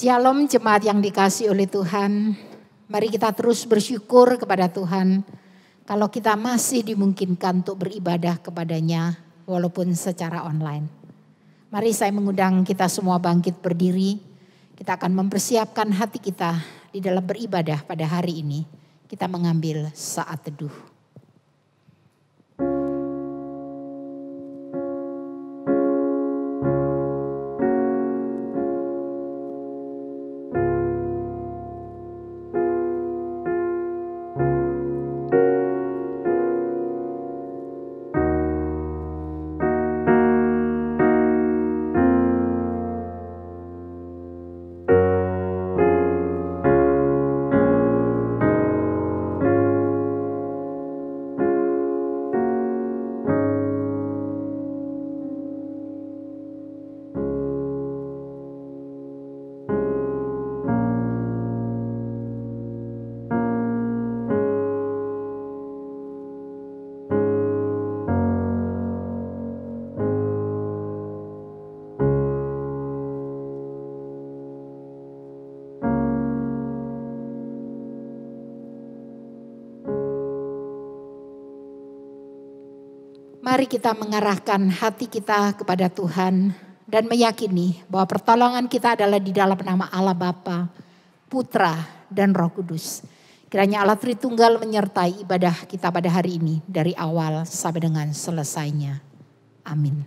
Shalom jemaat yang dikasihi oleh Tuhan. Mari kita terus bersyukur kepada Tuhan. Kalau kita masih dimungkinkan untuk beribadah kepadanya walaupun secara online. Mari saya mengundang kita semua bangkit berdiri. Kita akan mempersiapkan hati kita di dalam beribadah pada hari ini. Kita mengambil saat teduh. Mari kita mengarahkan hati kita kepada Tuhan dan meyakini bahwa pertolongan kita adalah di dalam nama Allah Bapa, Putra, dan Roh Kudus. Kiranya Allah Tritunggal menyertai ibadah kita pada hari ini dari awal sampai dengan selesainya. Amin.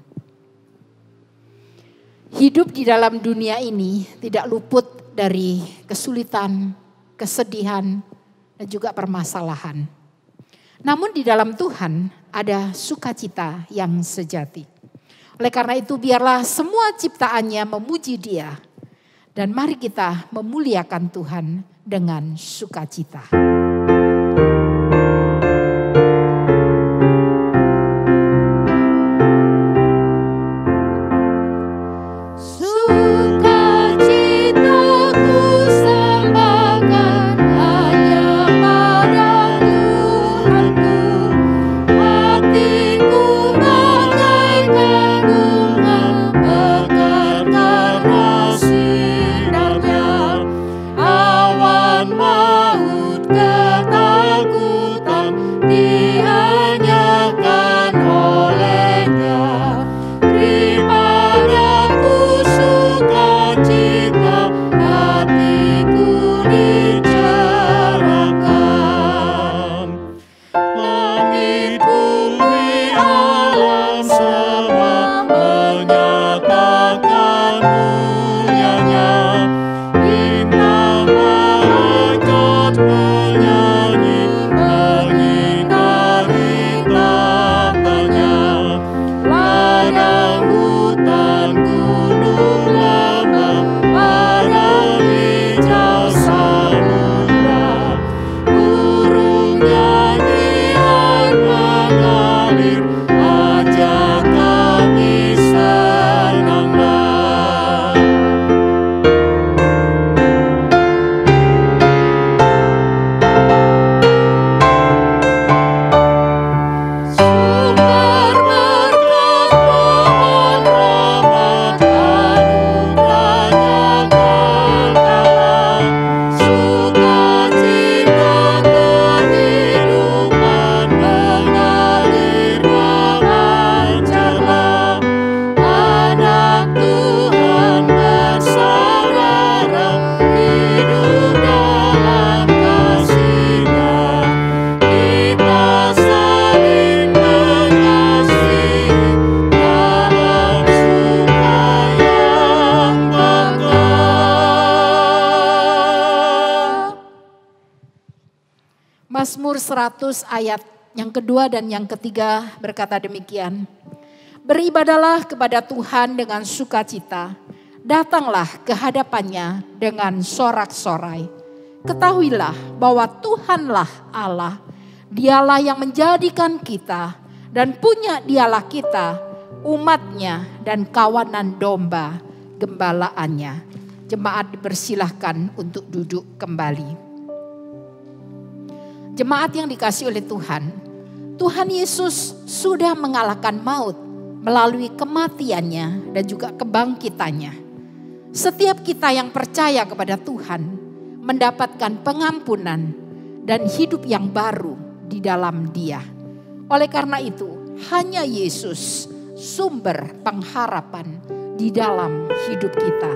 Hidup di dalam dunia ini tidak luput dari kesulitan, kesedihan, dan juga permasalahan. Namun di dalam Tuhan ada sukacita yang sejati. Oleh karena itu biarlah semua ciptaannya memuji Dia. Dan mari kita memuliakan Tuhan dengan sukacita. Mazmur 100 ayat yang kedua dan yang ketiga berkata demikian. Beribadalah kepada Tuhan dengan sukacita, datanglah ke hadapannya dengan sorak-sorai. Ketahuilah bahwa Tuhanlah Allah, Dialah yang menjadikan kita dan punya Dialah kita, umatnya dan kawanan domba gembalaannya. Jemaat dipersilahkan untuk duduk kembali. Jemaat yang dikasihi oleh Tuhan, Tuhan Yesus sudah mengalahkan maut melalui kematiannya dan juga kebangkitannya. Setiap kita yang percaya kepada Tuhan mendapatkan pengampunan dan hidup yang baru di dalam Dia. Oleh karena itu, hanya Yesus sumber pengharapan di dalam hidup kita.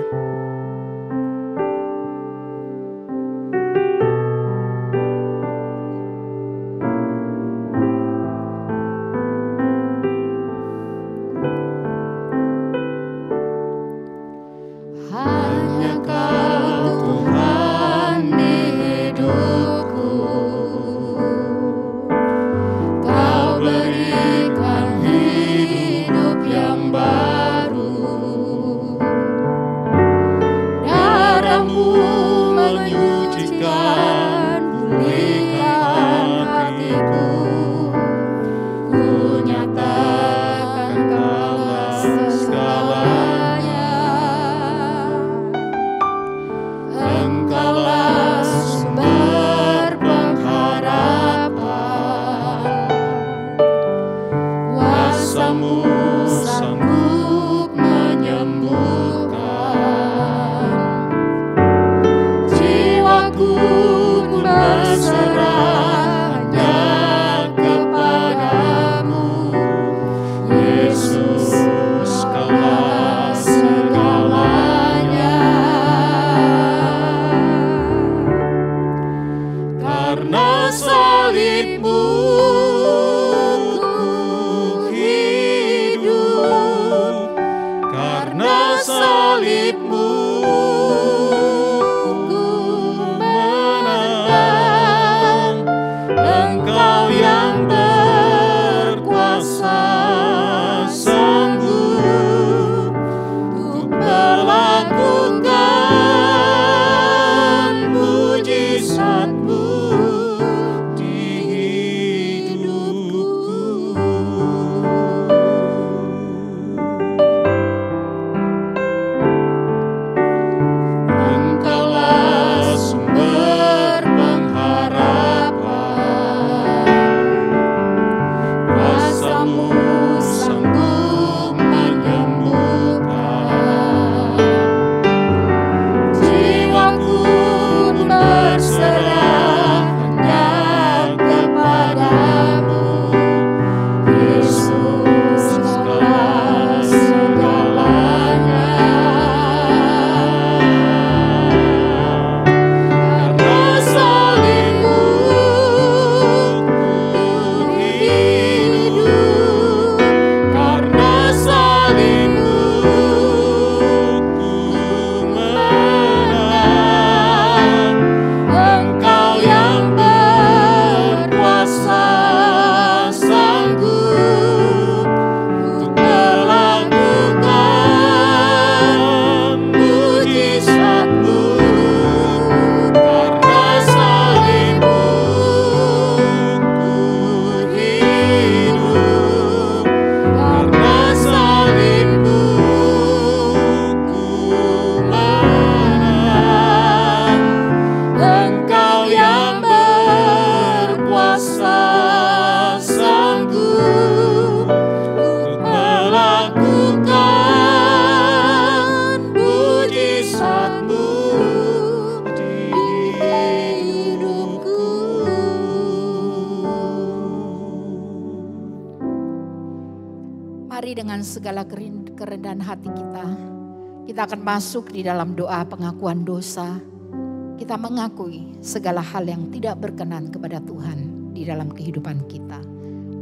Segala kerendahan hati kita akan masuk di dalam doa pengakuan dosa. Kita mengakui segala hal yang tidak berkenan kepada Tuhan di dalam kehidupan kita.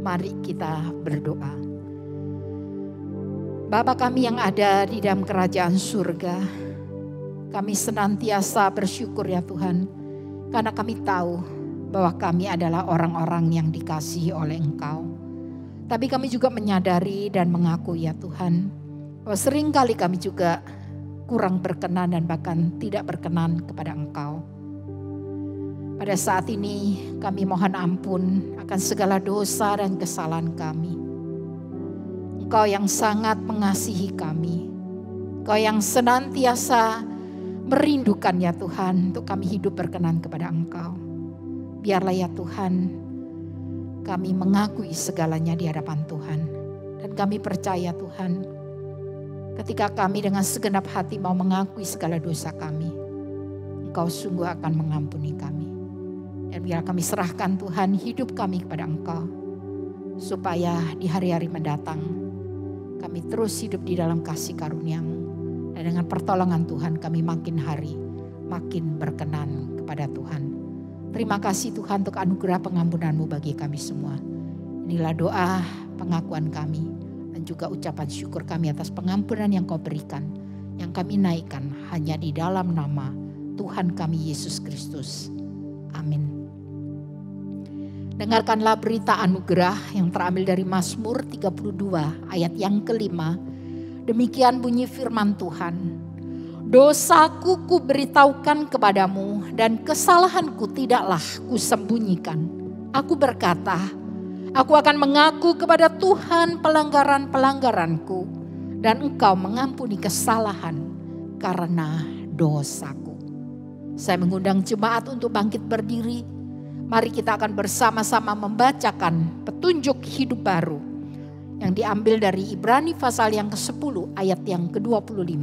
Mari kita berdoa. Bapa kami yang ada di dalam kerajaan surga, kami senantiasa bersyukur ya Tuhan, karena kami tahu bahwa kami adalah orang-orang yang dikasihi oleh Engkau. Tapi kami juga menyadari dan mengakui ya Tuhan, bahwa seringkali kami juga kurang berkenan dan bahkan tidak berkenan kepada Engkau. Pada saat ini kami mohon ampun akan segala dosa dan kesalahan kami. Engkau yang sangat mengasihi kami, Engkau yang senantiasa merindukan ya Tuhan untuk kami hidup berkenan kepada Engkau. Biarlah ya Tuhan, kami mengakui segalanya di hadapan Tuhan. Dan kami percaya Tuhan, Ketika kami dengan segenap hati mau mengakui segala dosa kami, Engkau sungguh akan mengampuni kami. Dan biar kami serahkan Tuhan hidup kami kepada Engkau, supaya di hari-hari mendatang kami terus hidup di dalam kasih karunia-Mu. Dan dengan pertolongan Tuhan kami makin hari makin berkenan kepada Tuhan. Terima kasih Tuhan untuk anugerah pengampunan-Mu bagi kami semua. Inilah doa pengakuan kami dan juga ucapan syukur kami atas pengampunan yang Kau berikan, yang kami naikkan hanya di dalam nama Tuhan kami Yesus Kristus. Amin. Dengarkanlah berita anugerah yang terambil dari Mazmur 32 ayat yang kelima. Demikian bunyi firman Tuhan. Dosaku kuberitahukan kepadamu dan kesalahanku tidaklah kusembunyikan. Aku berkata, aku akan mengaku kepada Tuhan pelanggaran-pelanggaranku dan Engkau mengampuni kesalahan karena dosaku. Saya mengundang jemaat untuk bangkit berdiri. Mari kita akan bersama-sama membacakan petunjuk hidup baru yang diambil dari Ibrani pasal yang ke-10 ayat yang ke-25.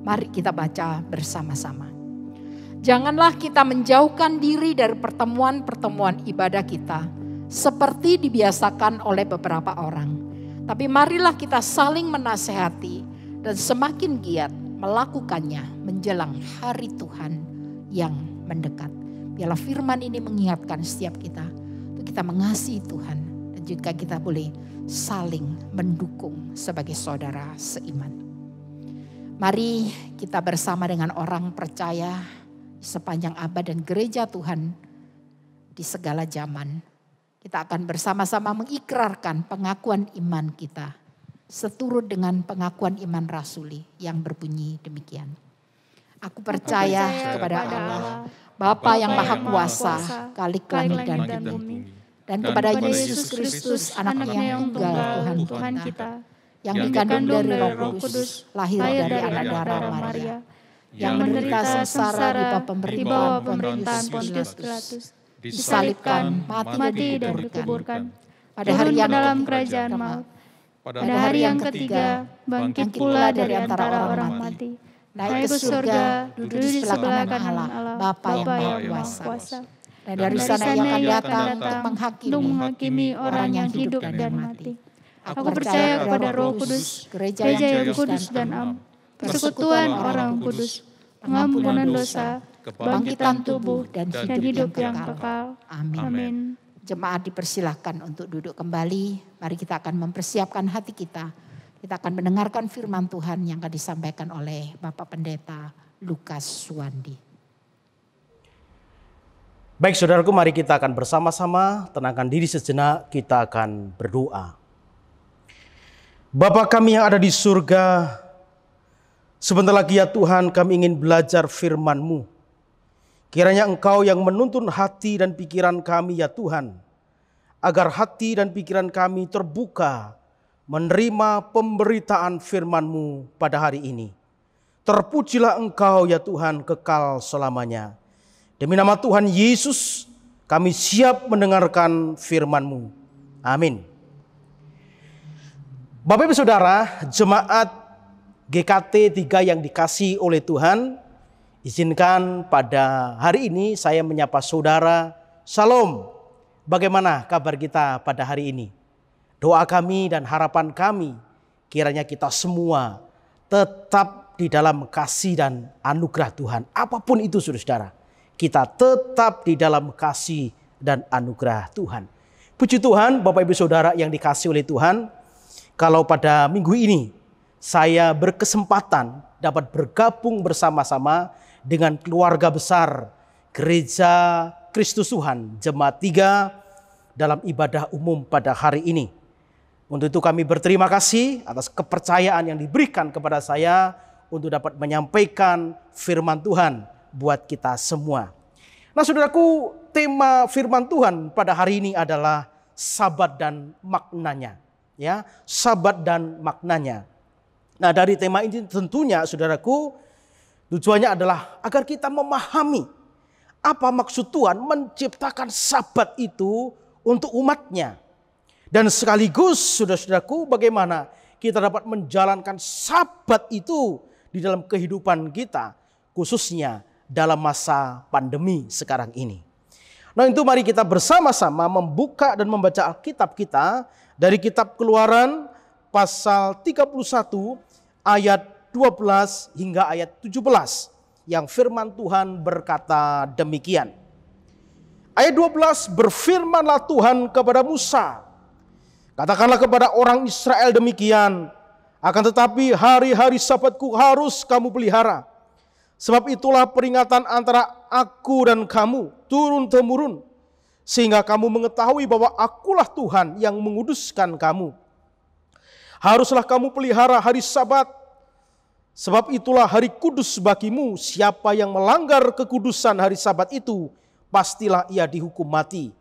Mari kita baca bersama-sama. Janganlah kita menjauhkan diri dari pertemuan-pertemuan ibadah kita seperti dibiasakan oleh beberapa orang. Tapi marilah kita saling menasehati dan semakin giat melakukannya menjelang hari Tuhan yang mendekat. Biarlah firman ini mengingatkan setiap kita untuk kita mengasihi Tuhan dan juga kita boleh saling mendukung sebagai saudara seiman. Mari kita bersama dengan orang percaya sepanjang abad dan gereja Tuhan di segala zaman. Kita akan bersama-sama mengikrarkan pengakuan iman kita seturut dengan pengakuan iman rasuli yang berbunyi demikian. Aku percaya kepada Allah, Bapa yang Maha Kuasa, Khalik langit dan bumi, dan kepada Yesus Kristus, Anaknya yang tunggal Tuhan kita, yang dikandung dari Roh Kudus, lahir dari anak darah Maria, yang menderita sengsara di bawah pemerintahan Pontius Pilatus, disalibkan, mati dan dikuburkan, pada hari yang dalam kerajaan maut, pada hari yang ketiga bangkit pula dari antara orang mati, naik ke surga, duduk di sebelah kanan Allah, Bapa yang Maha Kuasa. Dan dari sana ia akan datang untuk menghakimi orang yang hidup dan mati. Aku percaya kepada Roh Kudus, gereja yang kudus dan am, persekutuan orang kudus, pengampunan dosa, kebangkitan tubuh dan hidup yang kekal. Amin. Jemaat dipersilahkan untuk duduk kembali. Mari kita akan mempersiapkan hati kita. Kita akan mendengarkan firman Tuhan yang akan disampaikan oleh Bapak Pendeta Lukas Suwandi. Baik saudaraku, mari kita akan bersama-sama tenangkan diri sejenak, kita akan berdoa. Bapa kami yang ada di surga, sebentar lagi ya Tuhan kami ingin belajar firman-Mu. Kiranya Engkau yang menuntun hati dan pikiran kami ya Tuhan, agar hati dan pikiran kami terbuka menerima pemberitaan firman-Mu pada hari ini. Terpujilah Engkau ya Tuhan kekal selamanya. Demi nama Tuhan Yesus kami siap mendengarkan firman-Mu. Amin. Bapak Ibu Saudara, jemaat GKT 3 yang dikasihi oleh Tuhan, izinkan pada hari ini saya menyapa saudara. Salam, bagaimana kabar kita pada hari ini? Doa kami dan harapan kami, kiranya kita semua tetap di dalam kasih dan anugerah Tuhan. Apapun itu saudara, kita tetap di dalam kasih dan anugerah Tuhan. Puji Tuhan, Bapak Ibu Saudara yang dikasihi oleh Tuhan, kalau pada minggu ini saya berkesempatan dapat bergabung bersama-sama dengan keluarga besar Gereja Kristus Tuhan Jemaat 3 dalam ibadah umum pada hari ini. Untuk itu kami berterima kasih atas kepercayaan yang diberikan kepada saya untuk dapat menyampaikan firman Tuhan buat kita semua. Nah saudaraku, tema firman Tuhan pada hari ini adalah Sabat dan maknanya. Ya, Sabat dan maknanya. Nah dari tema ini tentunya saudaraku, tujuannya adalah agar kita memahami apa maksud Tuhan menciptakan Sabat itu untuk umatnya. Dan sekaligus saudara-saudaraku bagaimana kita dapat menjalankan Sabat itu di dalam kehidupan kita, khususnya dalam masa pandemi sekarang ini. Nah, itu mari kita bersama-sama membuka dan membaca Alkitab kita dari kitab Keluaran pasal 31 ayat 12 hingga ayat 17 yang firman Tuhan berkata demikian. Ayat 12, berfirmanlah Tuhan kepada Musa, katakanlah kepada orang Israel demikian, akan tetapi hari-hari Sabatku harus kamu pelihara. Sebab itulah peringatan antara aku dan kamu turun-temurun, sehingga kamu mengetahui bahwa akulah Tuhan yang menguduskan kamu. Haruslah kamu pelihara hari Sabat, sebab itulah hari kudus bagimu. Siapa yang melanggar kekudusan hari Sabat itu, pastilah ia dihukum mati.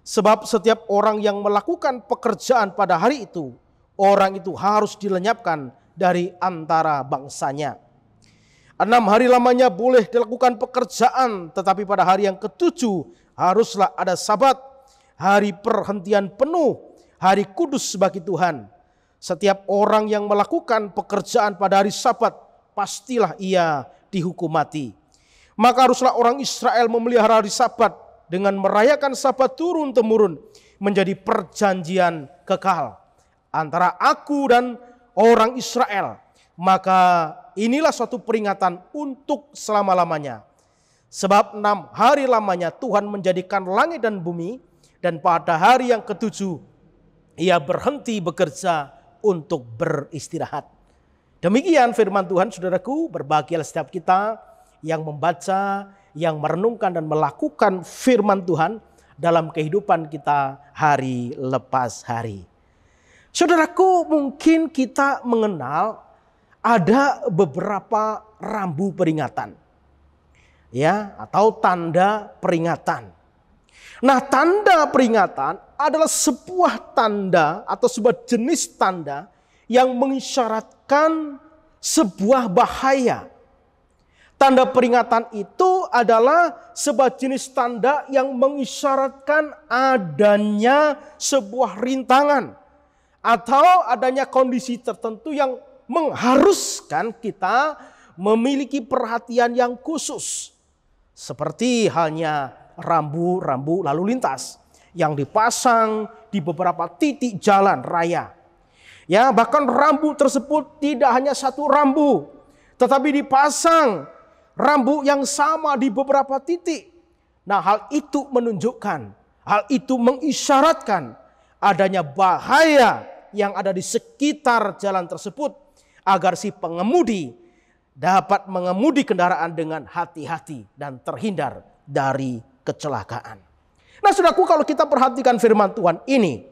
Sebab setiap orang yang melakukan pekerjaan pada hari itu, orang itu harus dilenyapkan dari antara bangsanya. 6 hari lamanya boleh dilakukan pekerjaan, tetapi pada hari yang ketujuh haruslah ada Sabat, hari perhentian penuh, hari kudus bagi Tuhan. Setiap orang yang melakukan pekerjaan pada hari Sabat, pastilah ia dihukum mati. Maka haruslah orang Israel memelihara hari Sabat dengan merayakan Sabat turun-temurun menjadi perjanjian kekal antara aku dan orang Israel. Maka inilah suatu peringatan untuk selama-lamanya. Sebab 6 hari lamanya Tuhan menjadikan langit dan bumi, dan pada hari yang ketujuh ia berhenti bekerja untuk beristirahat. Demikian firman Tuhan, saudaraku. Berbahagialah setiap kita yang membaca, yang merenungkan dan melakukan firman Tuhan dalam kehidupan kita hari lepas hari. Saudaraku, mungkin kita mengenal ada beberapa rambu peringatan, ya, atau tanda peringatan. Nah, tanda peringatan adalah sebuah tanda atau sebuah jenis tanda yang mengisyaratkan sebuah bahaya. Tanda peringatan itu adalah sebuah jenis tanda yang mengisyaratkan adanya sebuah rintangan atau adanya kondisi tertentu yang mengharuskan kita memiliki perhatian yang khusus. Seperti halnya rambu-rambu lalu lintas yang dipasang di beberapa titik jalan raya. Ya, bahkan rambu tersebut tidak hanya satu rambu, tetapi dipasang rambu yang sama di beberapa titik. Nah, hal itu menunjukkan, hal itu mengisyaratkan adanya bahaya yang ada di sekitar jalan tersebut, agar si pengemudi dapat mengemudi kendaraan dengan hati-hati dan terhindar dari kecelakaan. Nah, saudaraku, kalau kita perhatikan firman Tuhan ini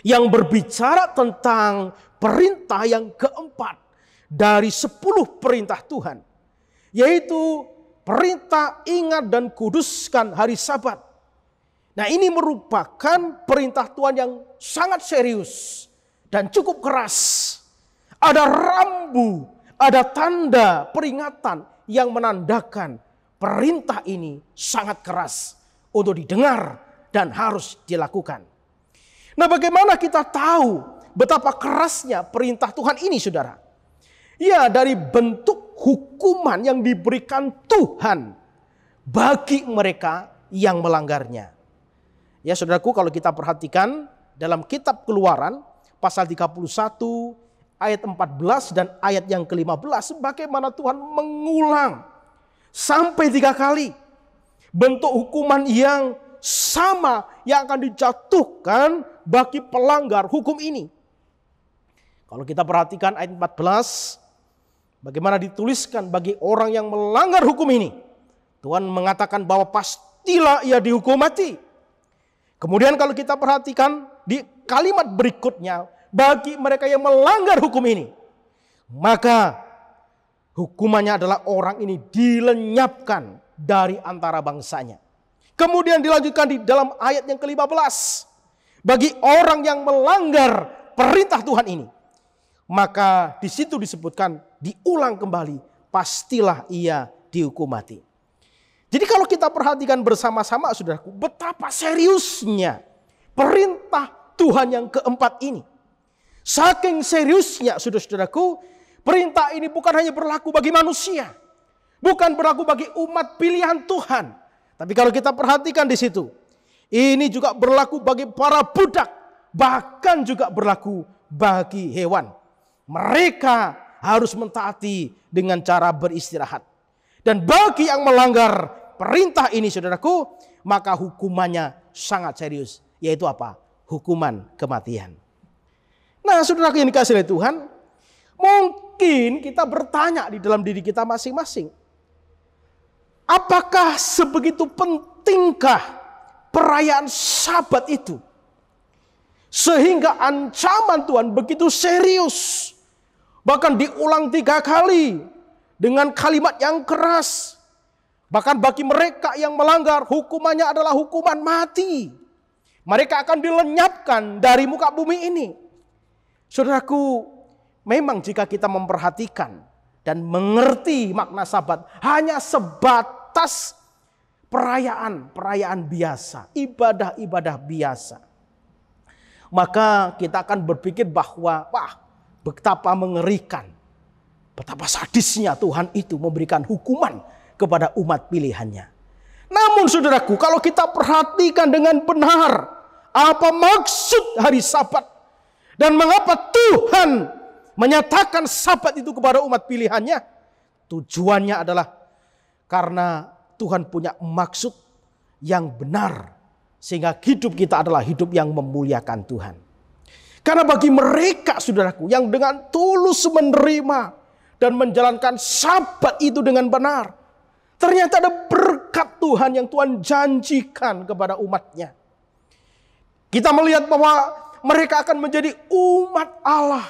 yang berbicara tentang perintah yang keempat dari 10 perintah Tuhan, yaitu perintah ingat dan kuduskan hari Sabat. Nah, ini merupakan perintah Tuhan yang sangat serius dan cukup keras. Ada rambu, ada tanda peringatan yang menandakan perintah ini sangat keras untuk didengar dan harus dilakukan. Nah, bagaimana kita tahu betapa kerasnya perintah Tuhan ini, saudara? Ya, dari bentuk hukuman yang diberikan Tuhan bagi mereka yang melanggarnya. Ya, saudaraku, kalau kita perhatikan dalam kitab Keluaran pasal 31 ayat 14 dan ayat yang ke-15, bagaimana Tuhan mengulang sampai 3 kali bentuk hukuman yang sama yang akan dijatuhkan bagi pelanggar hukum ini. Kalau kita perhatikan ayat 14, bagaimana dituliskan bagi orang yang melanggar hukum ini. Tuhan mengatakan bahwa pastilah ia dihukum mati. Kemudian kalau kita perhatikan di kalimat berikutnya, bagi mereka yang melanggar hukum ini, maka hukumannya adalah orang ini dilenyapkan dari antara bangsanya. Kemudian dilanjutkan di dalam ayat yang ke-15, bagi orang yang melanggar perintah Tuhan ini, maka di situ disebutkan, diulang kembali, pastilah ia dihukum mati. Jadi kalau kita perhatikan bersama-sama, saudaraku, betapa seriusnya perintah Tuhan yang keempat ini. Saking seriusnya, saudara-saudaraku, perintah ini bukan hanya berlaku bagi manusia, bukan berlaku bagi umat pilihan Tuhan. Tapi kalau kita perhatikan di situ, ini juga berlaku bagi para budak, bahkan juga berlaku bagi hewan. Mereka harus mentaati dengan cara beristirahat. Dan bagi yang melanggar perintah ini, saudaraku, maka hukumannya sangat serius. Yaitu apa? Hukuman kematian. Nah, saudaraku yang dikasihi oleh Tuhan, mungkin kita bertanya di dalam diri kita masing-masing. Apakah sebegitu pentingkah perayaan Sabat itu? Sehingga ancaman Tuhan begitu serius. Bahkan diulang 3 kali dengan kalimat yang keras. Bahkan bagi mereka yang melanggar, hukumannya adalah hukuman mati. Mereka akan dilenyapkan dari muka bumi ini. Saudaraku, memang jika kita memperhatikan dan mengerti makna Sabat hanya sebatas perayaan biasa, ibadah biasa, maka kita akan berpikir bahwa betapa mengerikan, betapa sadisnya Tuhan itu memberikan hukuman kepada umat pilihannya. Namun saudaraku, kalau kita perhatikan dengan benar apa maksud hari Sabat dan mengapa Tuhan menyatakan Sabat itu kepada umat pilihannya, tujuannya adalah karena Tuhan punya maksud yang benar, sehingga hidup kita adalah hidup yang memuliakan Tuhan. Karena bagi mereka, saudaraku, yang dengan tulus menerima dan menjalankan Sabat itu dengan benar, ternyata ada berkat Tuhan yang Tuhan janjikan kepada umatnya. Kita melihat bahwa mereka akan menjadi umat Allah,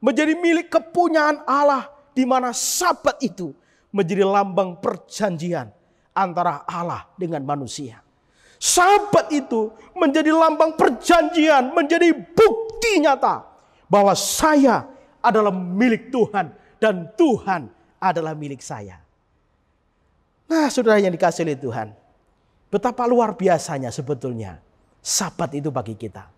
menjadi milik kepunyaan Allah, di mana Sabat itu menjadi lambang perjanjian antara Allah dengan manusia. Sabat itu menjadi lambang perjanjian, menjadi bukti nyata bahwa saya adalah milik Tuhan dan Tuhan adalah milik saya. Nah, saudara yang dikasihi oleh Tuhan, betapa luar biasanya sebetulnya Sabat itu bagi kita.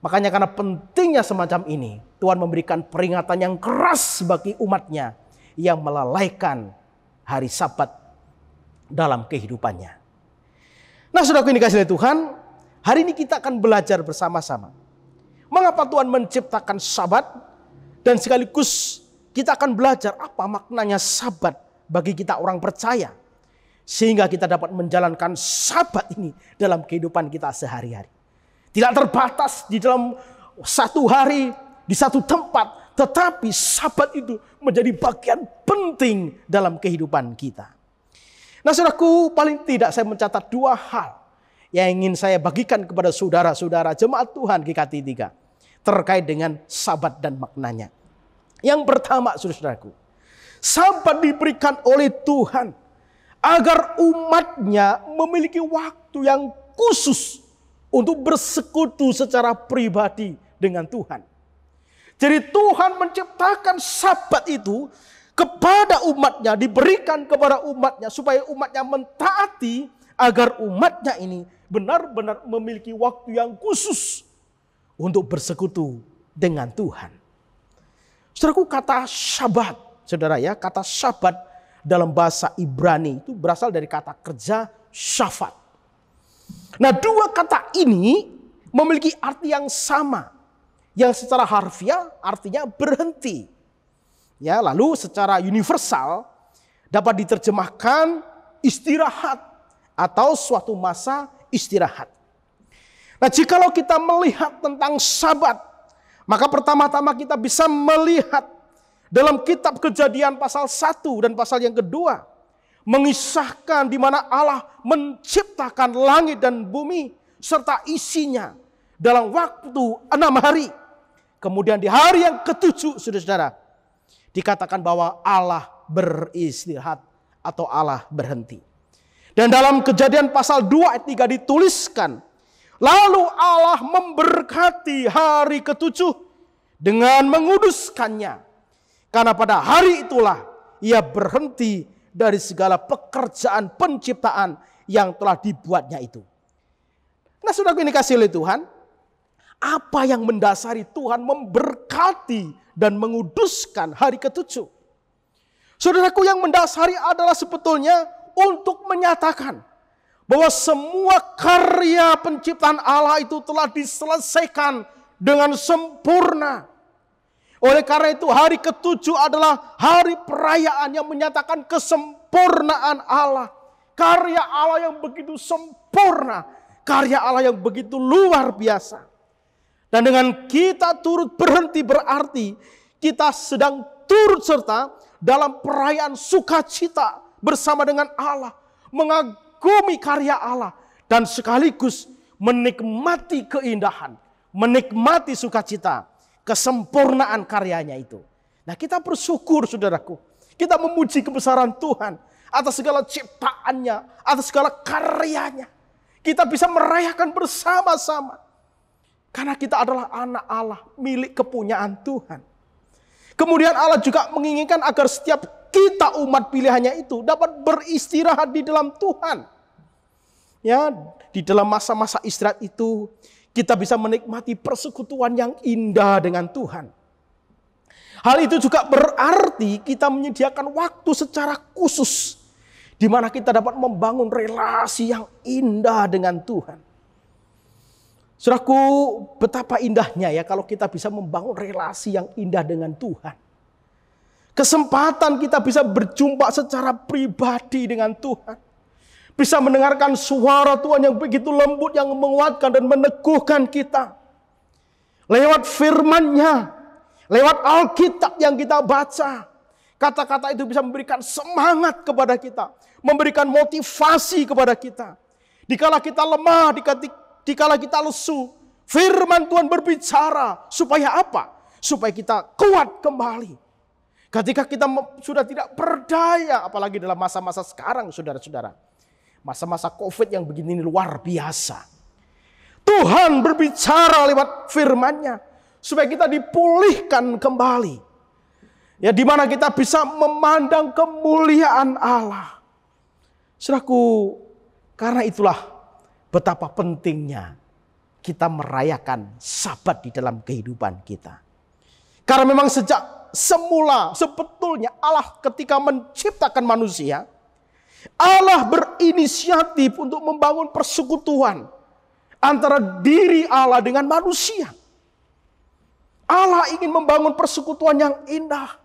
Makanya karena pentingnya semacam ini, Tuhan memberikan peringatan yang keras bagi umatnya yang melalaikan hari Sabat dalam kehidupannya. Nah, saudaraku yang dikasihi oleh Tuhan, hari ini kita akan belajar bersama-sama mengapa Tuhan menciptakan Sabat, dan sekaligus kita akan belajar apa maknanya Sabat bagi kita orang percaya, sehingga kita dapat menjalankan Sabat ini dalam kehidupan kita sehari-hari. Tidak terbatas di dalam satu hari, di satu tempat, tetapi Sabat itu menjadi bagian penting dalam kehidupan kita. Nah, saudaraku, paling tidak saya mencatat 2 hal yang ingin saya bagikan kepada saudara-saudara jemaat Tuhan GKT 3 terkait dengan Sabat dan maknanya. Yang pertama, saudara-saudaraku, Sabat diberikan oleh Tuhan agar umatnya memiliki waktu yang khusus untuk bersekutu secara pribadi dengan Tuhan. Jadi Tuhan menciptakan Sabat itu kepada umatnya, diberikan kepada umatnya supaya umatnya mentaati, agar umatnya ini benar-benar memiliki waktu yang khusus untuk bersekutu dengan Tuhan. Saudaraku, kata Syabat, saudara ya, kata Syabat dalam bahasa Ibrani itu berasal dari kata kerja syafat. Nah, 2 kata ini memiliki arti yang sama, yang secara harfiah artinya berhenti. Ya, lalu secara universal dapat diterjemahkan istirahat atau suatu masa istirahat. Nah, jikalau kita melihat tentang Sabat, maka pertama-tama kita bisa melihat dalam kitab Kejadian pasal 1 dan pasal yang kedua, mengisahkan di mana Allah menciptakan langit dan bumi serta isinya dalam waktu 6 hari. Kemudian di hari yang ke-7, saudara-saudara, dikatakan bahwa Allah beristirahat atau Allah berhenti. Dan dalam Kejadian pasal 2 ayat 3 dituliskan, lalu Allah memberkati hari ke-7 dengan menguduskannya, karena pada hari itulah ia berhenti dari segala pekerjaan penciptaan yang telah dibuatnya itu. Nah, saudara ini kasih oleh Tuhan, apa yang mendasari Tuhan memberkati dan menguduskan hari ketujuh? Saudaraku, yang mendasari adalah sebetulnya untuk menyatakan bahwa semua karya penciptaan Allah itu telah diselesaikan dengan sempurna. Oleh karena itu hari ketujuh adalah hari perayaan yang menyatakan kesempurnaan Allah. Karya Allah yang begitu sempurna, karya Allah yang begitu luar biasa. Dan dengan kita turut berhenti berarti kita sedang turut serta dalam perayaan sukacita bersama dengan Allah, mengagumi karya Allah, dan sekaligus menikmati keindahan, menikmati sukacita, kesempurnaan karyanya itu. Nah, kita bersyukur saudaraku, kita memuji kebesaran Tuhan atas segala ciptaannya, atas segala karyanya. Kita bisa merayakan bersama-sama. Karena kita adalah anak Allah, milik kepunyaan Tuhan. Kemudian Allah juga menginginkan agar setiap kita umat pilihannya itu dapat beristirahat di dalam Tuhan. Ya, di dalam masa-masa istirahat itu kita bisa menikmati persekutuan yang indah dengan Tuhan. Hal itu juga berarti kita menyediakan waktu secara khusus di mana kita dapat membangun relasi yang indah dengan Tuhan. Saudaraku, betapa indahnya ya kalau kita bisa membangun relasi yang indah dengan Tuhan. Kesempatan kita bisa berjumpa secara pribadi dengan Tuhan. Bisa mendengarkan suara Tuhan yang begitu lembut, yang menguatkan dan meneguhkan kita. Lewat firman-Nya, lewat Alkitab yang kita baca. Kata-kata itu bisa memberikan semangat kepada kita. Memberikan motivasi kepada kita. Dikala kita lemah, dikala kita lesu, firman Tuhan berbicara. Supaya apa? Supaya kita kuat kembali. Ketika kita sudah tidak berdaya, apalagi dalam masa-masa sekarang saudara-saudara. Masa-masa COVID yang begini luar biasa. Tuhan berbicara lewat firman-Nya. Supaya kita dipulihkan kembali. Ya, di mana kita bisa memandang kemuliaan Allah. Saudaraku, karena itulah betapa pentingnya kita merayakan Sabat di dalam kehidupan kita. Karena memang sejak semula sebetulnya Allah ketika menciptakan manusia, Allah berinisiatif untuk membangun persekutuan antara diri Allah dengan manusia. Allah ingin membangun persekutuan yang indah.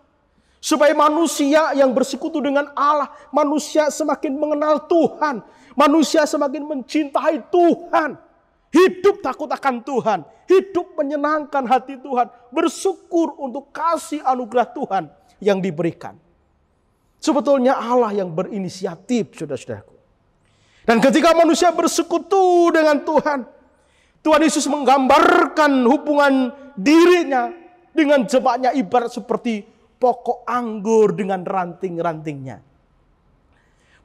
Supaya manusia yang bersekutu dengan Allah, manusia semakin mengenal Tuhan. Manusia semakin mencintai Tuhan. Hidup takut akan Tuhan. Hidup menyenangkan hati Tuhan. Bersyukur untuk kasih anugerah Tuhan yang diberikan. Sebetulnya Allah yang berinisiatif, saudara-saudaraku. Dan ketika manusia bersekutu dengan Tuhan, Tuhan Yesus menggambarkan hubungan dirinya dengan jemaatnya ibarat seperti pokok anggur dengan ranting-rantingnya.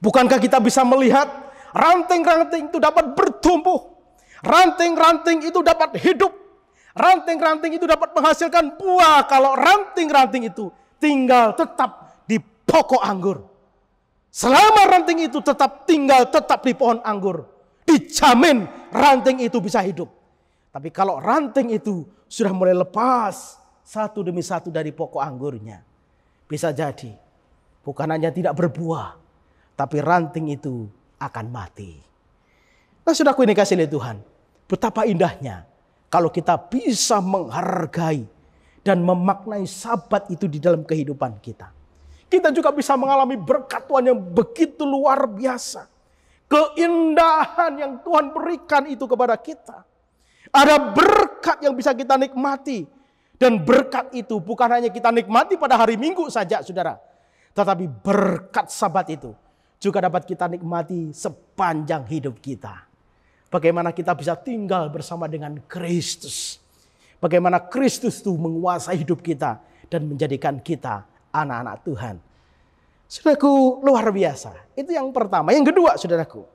Bukankah kita bisa melihat ranting-ranting itu dapat bertumbuh. Ranting-ranting itu dapat hidup. Ranting-ranting itu dapat menghasilkan buah kalau ranting-ranting itu tinggal tetap di pokok anggur. Selama ranting itu tetap di pohon anggur, dijamin ranting itu bisa hidup. Tapi kalau ranting itu sudah mulai lepas satu demi satu dari pokok anggurnya, bisa jadi bukan hanya tidak berbuah, tapi ranting itu akan mati. Nah, saudaraku ini kasih oleh Tuhan, betapa indahnya kalau kita bisa menghargai dan memaknai Sabat itu di dalam kehidupan kita. Kita juga bisa mengalami berkat Tuhan yang begitu luar biasa. Keindahan yang Tuhan berikan itu kepada kita. Ada berkat yang bisa kita nikmati. Dan berkat itu bukan hanya kita nikmati pada hari Minggu saja, saudara. Tetapi berkat Sabat itu juga dapat kita nikmati sepanjang hidup kita. Bagaimana kita bisa tinggal bersama dengan Kristus. Bagaimana Kristus itu menguasai hidup kita dan menjadikan kita anak-anak Tuhan. Saudaraku, luar biasa. Itu yang pertama. Yang kedua, saudaraku.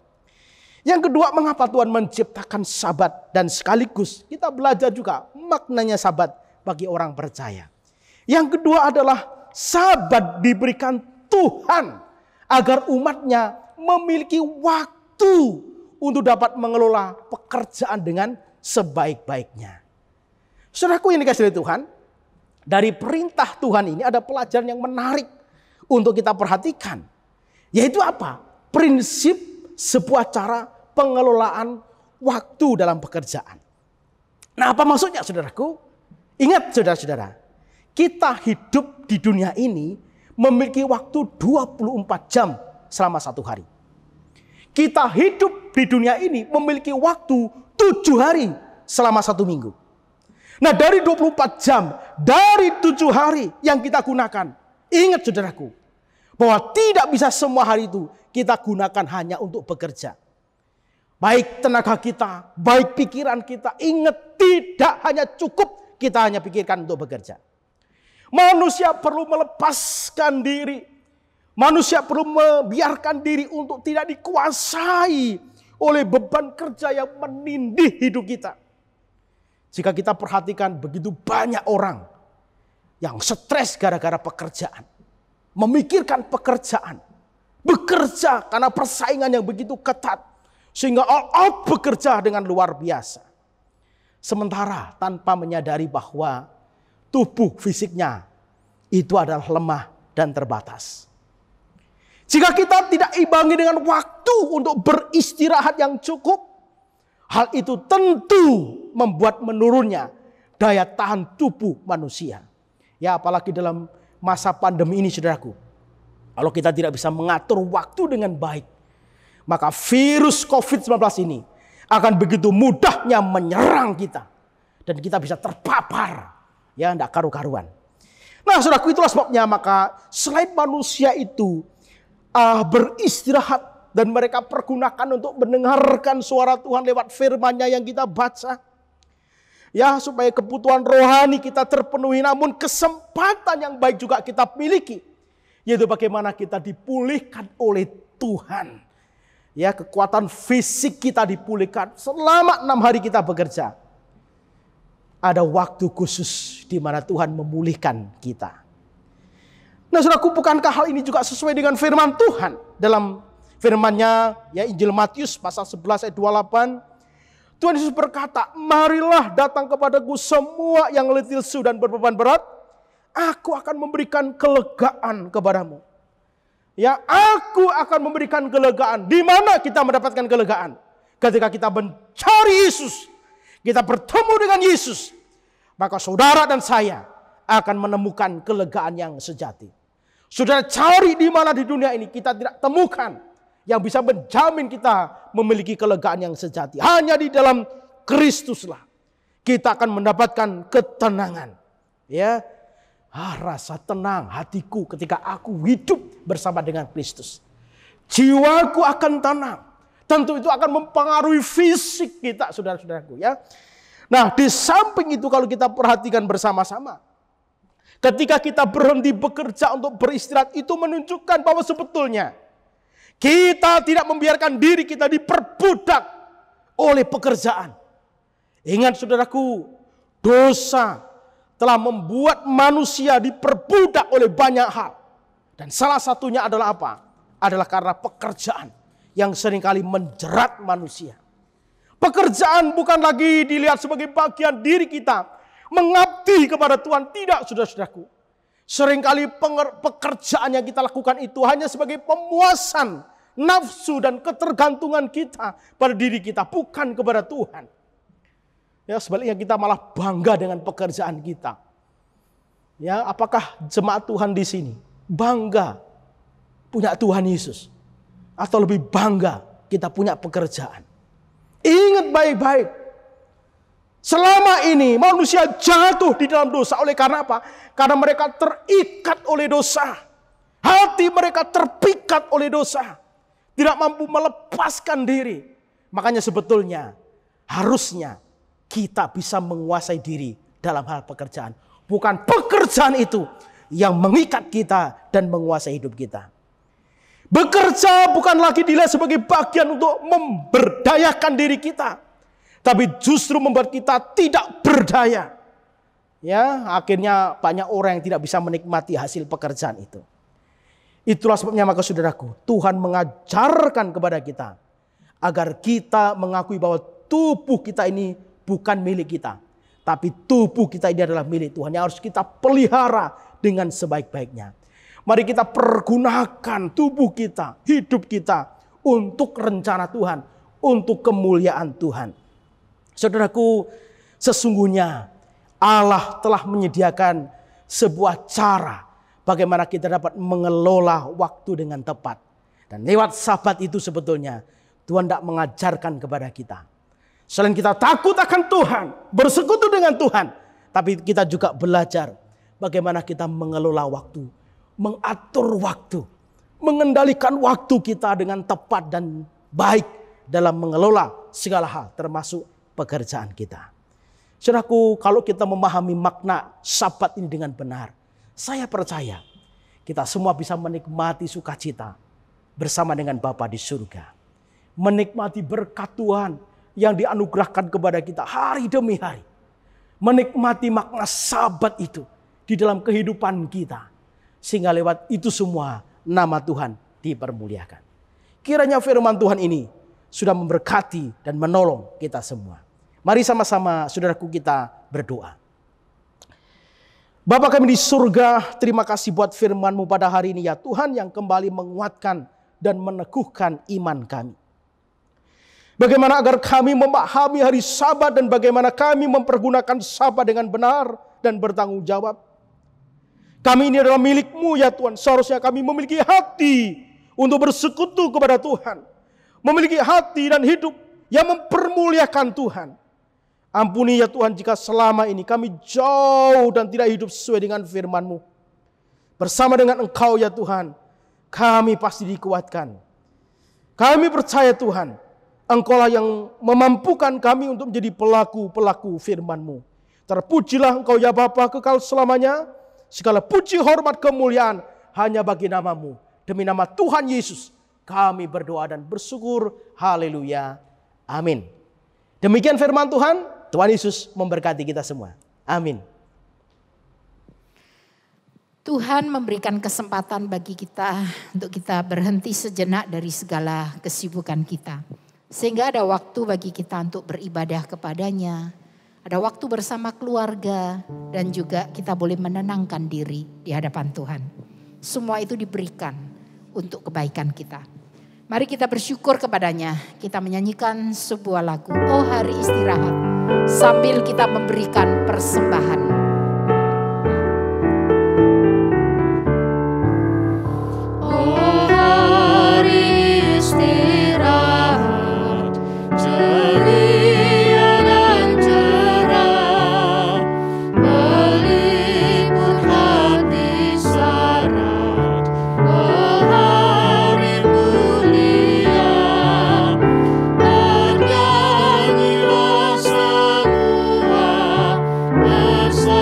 Yang kedua, mengapa Tuhan menciptakan Sabat. Dan sekaligus kita belajar juga maknanya Sabat bagi orang percaya. Yang kedua adalah Sabat diberikan Tuhan agar umatnya memiliki waktu untuk dapat mengelola pekerjaan dengan sebaik-baiknya. Saudaraku yang dikasihi Tuhan, dari perintah Tuhan ini ada pelajaran yang menarik untuk kita perhatikan. Yaitu apa? Prinsip sebuah cara pengelolaan waktu dalam pekerjaan. Nah, apa maksudnya saudaraku? Ingat saudara-saudara, kita hidup di dunia ini memiliki waktu 24 jam selama satu hari. Kita hidup di dunia ini memiliki waktu 7 hari selama satu minggu. Nah, dari 24 jam, dari 7 hari yang kita gunakan, ingat saudaraku, bahwa tidak bisa semua hari itu kita gunakan hanya untuk bekerja. Baik tenaga kita, baik pikiran kita, ingat tidak hanya cukup kita hanya pikirkan untuk bekerja. Manusia perlu melepaskan diri. Manusia perlu membiarkan diri untuk tidak dikuasai oleh beban kerja yang menindih hidup kita. Jika kita perhatikan begitu banyak orang yang stres gara-gara pekerjaan. Memikirkan pekerjaan. Bekerja karena persaingan yang begitu ketat. Sehingga all out bekerja dengan luar biasa. Sementara tanpa menyadari bahwa tubuh fisiknya itu adalah lemah dan terbatas. Jika kita tidak imbangi dengan waktu untuk beristirahat yang cukup, hal itu tentu membuat menurunnya daya tahan tubuh manusia. Ya, apalagi dalam masa pandemi ini saudaraku. Kalau kita tidak bisa mengatur waktu dengan baik, maka virus COVID-19 ini akan begitu mudahnya menyerang kita. Dan kita bisa terpapar. Ya, tidak karu-karuan. Nah saudaraku, itulah sebabnya maka selain manusia itu beristirahat dan mereka pergunakan untuk mendengarkan suara Tuhan lewat firman-Nya yang kita baca. Ya, supaya kebutuhan rohani kita terpenuhi, namun kesempatan yang baik juga kita miliki. Yaitu bagaimana kita dipulihkan oleh Tuhan. Ya, kekuatan fisik kita dipulihkan selama 6 hari kita bekerja. Ada waktu khusus di mana Tuhan memulihkan kita. Nah, saudaraku, bukankah hal ini juga sesuai dengan firman Tuhan? Dalam firman-Nya, ya, Injil Matius pasal 11 ayat 28. Tuhan Yesus berkata, marilah datang kepadaku semua yang letih lesu dan berbeban berat. Aku akan memberikan kelegaan kepadamu. Ya, aku akan memberikan kelegaan. Di mana kita mendapatkan kelegaan? Ketika kita mencari Yesus. Kita bertemu dengan Yesus. Maka saudara dan saya akan menemukan kelegaan yang sejati. Saudara cari di mana di dunia ini kita tidak temukan yang bisa menjamin kita memiliki kelegaan yang sejati. Hanya di dalam Kristuslah kita akan mendapatkan ketenangan. Ya, rasa tenang hatiku ketika aku hidup bersama dengan Kristus. Jiwaku akan tenang. Tentu itu akan mempengaruhi fisik kita, saudara-saudaraku. Ya. Nah, di samping itu kalau kita perhatikan bersama-sama, ketika kita berhenti bekerja untuk beristirahat, itu menunjukkan bahwa sebetulnya kita tidak membiarkan diri kita diperbudak oleh pekerjaan. Ingat saudaraku, dosa telah membuat manusia diperbudak oleh banyak hal. Dan salah satunya adalah apa? Adalah karena pekerjaan yang seringkali menjerat manusia. Pekerjaan bukan lagi dilihat sebagai bagian diri kita mengabdi kepada Tuhan. Tidak, saudara-saudaraku. Seringkali pekerjaan yang kita lakukan itu hanya sebagai pemuasan nafsu dan ketergantungan kita pada diri kita, bukan kepada Tuhan. Ya, sebaliknya kita malah bangga dengan pekerjaan kita. Ya, apakah jemaat Tuhan di sini bangga punya Tuhan Yesus? Atau lebih bangga kita punya pekerjaan? Ingat baik-baik. Selama ini manusia jatuh di dalam dosa. Oleh karena apa? Karena mereka terikat oleh dosa. Hati mereka terpikat oleh dosa. Tidak mampu melepaskan diri. Makanya sebetulnya harusnya kita bisa menguasai diri dalam hal pekerjaan. Bukan pekerjaan itu yang mengikat kita dan menguasai hidup kita. Bekerja bukan lagi dilihat sebagai bagian untuk memberdayakan diri kita, tapi justru membuat kita tidak berdaya. Ya, akhirnya banyak orang yang tidak bisa menikmati hasil pekerjaan itu. Itulah sebabnya maka saudaraku, Tuhan mengajarkan kepada kita agar kita mengakui bahwa tubuh kita ini bukan milik kita, Tapi tubuh kita ini adalah milik Tuhan yang harus kita pelihara dengan sebaik-baiknya. Mari kita pergunakan tubuh kita, hidup kita untuk rencana Tuhan, untuk kemuliaan Tuhan. Saudaraku, sesungguhnya Allah telah menyediakan sebuah cara bagaimana kita dapat mengelola waktu dengan tepat. Dan lewat Sabat itu sebetulnya Tuhan tidak mengajarkan kepada kita. Selain kita takut akan Tuhan, bersekutu dengan Tuhan, tapi kita juga belajar bagaimana kita mengelola waktu, mengatur waktu, mengendalikan waktu kita dengan tepat dan baik dalam mengelola segala hal, termasuk pekerjaan kita. Saudaraku, kalau kita memahami makna Sabat ini dengan benar, saya percaya kita semua bisa menikmati sukacita bersama dengan Bapa di surga. Menikmati berkat Tuhan yang dianugerahkan kepada kita hari demi hari. Menikmati makna Sabat itu di dalam kehidupan kita. Sehingga lewat itu semua nama Tuhan dipermuliakan. Kiranya firman Tuhan ini sudah memberkati dan menolong kita semua. Mari sama-sama saudaraku kita berdoa. Bapa kami di surga, terima kasih buat firman-Mu pada hari ini ya Tuhan, yang kembali menguatkan dan meneguhkan iman kami. Bagaimana agar kami memahami hari Sabat dan bagaimana kami mempergunakan Sabat dengan benar dan bertanggung jawab. Kami ini adalah milik-Mu ya Tuhan. Seharusnya kami memiliki hati untuk bersekutu kepada Tuhan. Memiliki hati dan hidup yang mempermuliakan Tuhan. Ampuni ya Tuhan jika selama ini kami jauh dan tidak hidup sesuai dengan firman-Mu. Bersama dengan Engkau ya Tuhan, kami pasti dikuatkan. Kami percaya Tuhan, Engkaulah yang memampukan kami untuk menjadi pelaku-pelaku firman-Mu. Terpujilah Engkau ya Bapa kekal selamanya. Segala puji, hormat, kemuliaan hanya bagi nama-Mu. Demi nama Tuhan Yesus kami berdoa dan bersyukur. Haleluya. Amin. Demikian firman Tuhan. Tuhan Yesus memberkati kita semua. Amin. Tuhan memberikan kesempatan bagi kita untuk kita berhenti sejenak dari segala kesibukan kita. Sehingga ada waktu bagi kita untuk beribadah kepadanya. Ada waktu bersama keluarga dan juga kita boleh menenangkan diri di hadapan Tuhan. Semua itu diberikan untuk kebaikan kita. Mari kita bersyukur kepadanya. Kita menyanyikan sebuah lagu, Oh Hari Istirahat, sambil kita memberikan persembahan. Bersama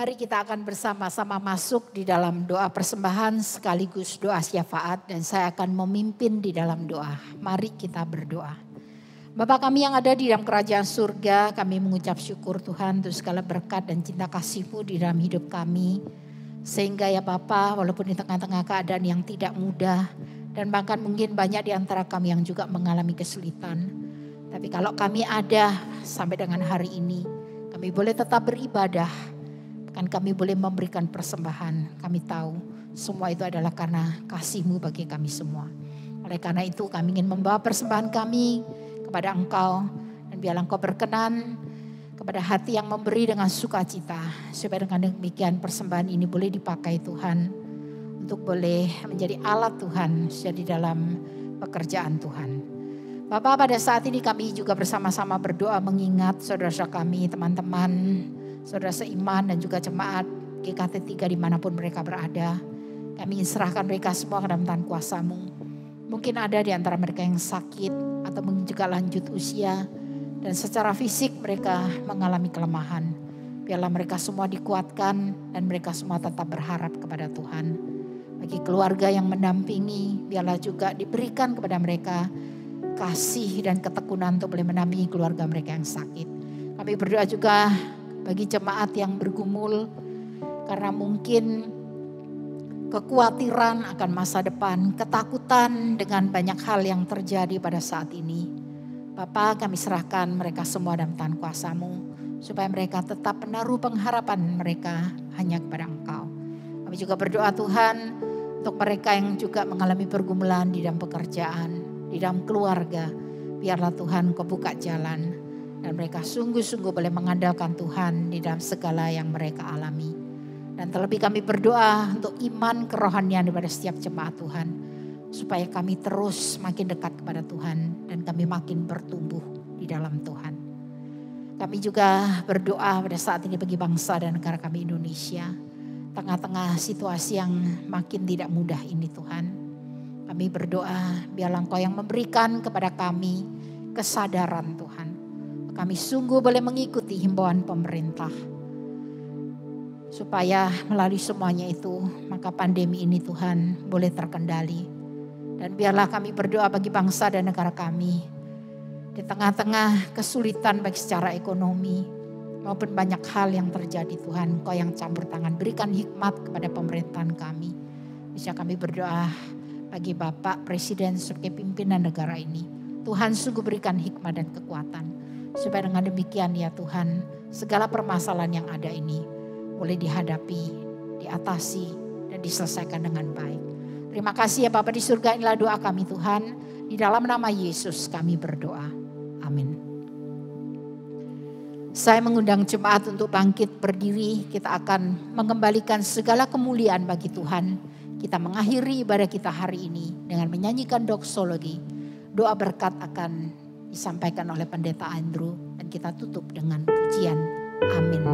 Mari kita akan bersama-sama masuk di dalam doa persembahan sekaligus doa syafaat dan saya akan memimpin di dalam doa. Mari kita berdoa. Bapa kami yang ada di dalam kerajaan surga, kami mengucap syukur Tuhan untuk segala berkat dan cinta kasih-Mu di dalam hidup kami. Sehingga ya Bapa, walaupun di tengah-tengah keadaan yang tidak mudah dan bahkan mungkin banyak di antara kami yang juga mengalami kesulitan. Tapi kalau kami ada sampai dengan hari ini, kami boleh tetap beribadah. Kan kami boleh memberikan persembahan. Kami tahu semua itu adalah karena kasih-Mu bagi kami semua. Oleh karena itu kami ingin membawa persembahan kami kepada Engkau. Dan biarlah Engkau berkenan kepada hati yang memberi dengan sukacita. Supaya dengan demikian persembahan ini boleh dipakai Tuhan. Untuk boleh menjadi alat Tuhan di dalam pekerjaan Tuhan. Bapak, pada saat ini kami juga bersama-sama berdoa mengingat saudara-saudara kami, teman-teman, saudara seiman dan juga jemaat GKT 3 dimanapun mereka berada. Kami serahkan mereka semua ke dalam tangan kuasa-Mu. Mungkin ada di antara mereka yang sakit atau mungkin juga lanjut usia. Dan secara fisik mereka mengalami kelemahan. Biarlah mereka semua dikuatkan dan mereka semua tetap berharap kepada Tuhan. Bagi keluarga yang mendampingi, biarlah juga diberikan kepada mereka kasih dan ketekunan untuk boleh mendampingi keluarga mereka yang sakit. Kami berdoa juga bagi jemaat yang bergumul karena mungkin kekhawatiran akan masa depan, ketakutan dengan banyak hal yang terjadi pada saat ini. Bapa, kami serahkan mereka semua dalam tangan kuasa-Mu supaya mereka tetap menaruh pengharapan mereka hanya kepada Engkau. Kami juga berdoa Tuhan untuk mereka yang juga mengalami pergumulan di dalam pekerjaan, di dalam keluarga. Biarlah Tuhan Kau buka jalan. Dan mereka sungguh-sungguh boleh mengandalkan Tuhan di dalam segala yang mereka alami. Dan terlebih kami berdoa untuk iman kerohanian daripada setiap jemaat Tuhan. Supaya kami terus makin dekat kepada Tuhan. Dan kami makin bertumbuh di dalam Tuhan. Kami juga berdoa pada saat ini bagi bangsa dan negara kami Indonesia. Tengah-tengah situasi yang makin tidak mudah ini Tuhan. Kami berdoa biarlah Engkau yang memberikan kepada kami kesadaran Tuhan. Kami sungguh boleh mengikuti himbauan pemerintah. Supaya melalui semuanya itu, maka pandemi ini Tuhan boleh terkendali. Dan biarlah kami berdoa bagi bangsa dan negara kami. Di tengah-tengah kesulitan baik secara ekonomi, maupun banyak hal yang terjadi Tuhan. Kau yang campur tangan, berikan hikmat kepada pemerintahan kami. Bisa kami berdoa bagi Bapak Presiden sebagai pimpinan negara ini. Tuhan sungguh berikan hikmat dan kekuatan. Supaya dengan demikian ya Tuhan, segala permasalahan yang ada ini boleh dihadapi, diatasi, dan diselesaikan dengan baik. Terima kasih ya Bapa di surga, inilah doa kami Tuhan. Di dalam nama Yesus kami berdoa. Amin. Saya mengundang jemaat untuk bangkit berdiri. Kita akan mengembalikan segala kemuliaan bagi Tuhan. Kita mengakhiri ibadah kita hari ini dengan menyanyikan doksologi. Doa berkat akan disampaikan oleh Pendeta Andrew dan kita tutup dengan pujian. Amin.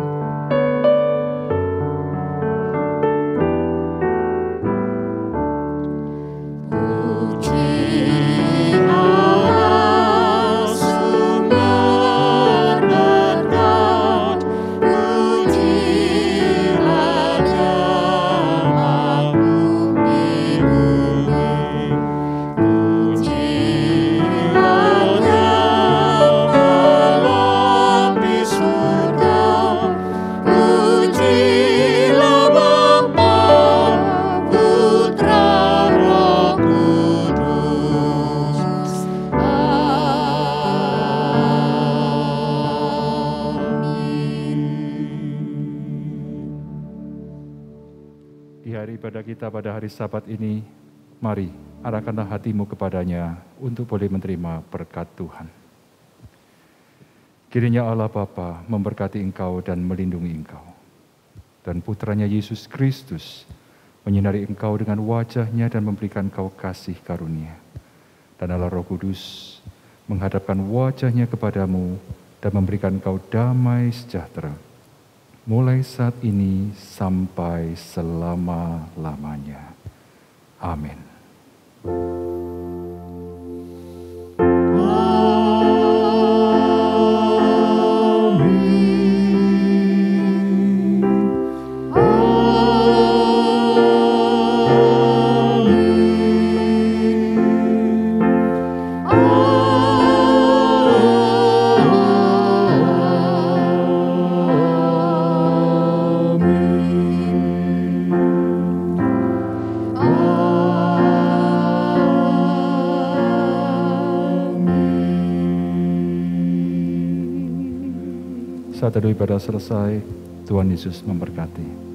Kita pada hari Sabat ini, mari arahkanlah hatimu kepadanya untuk boleh menerima berkat Tuhan. Kiranya Allah Bapa memberkati engkau dan melindungi engkau. Dan putranya Yesus Kristus menyinari engkau dengan wajahnya dan memberikan engkau kasih karunia. Dan Allah Roh Kudus menghadapkan wajahnya kepadamu dan memberikan engkau damai sejahtera. Mulai saat ini sampai selama-lamanya. Amin. Saat teduh ibadah selesai, Tuhan Yesus memberkati.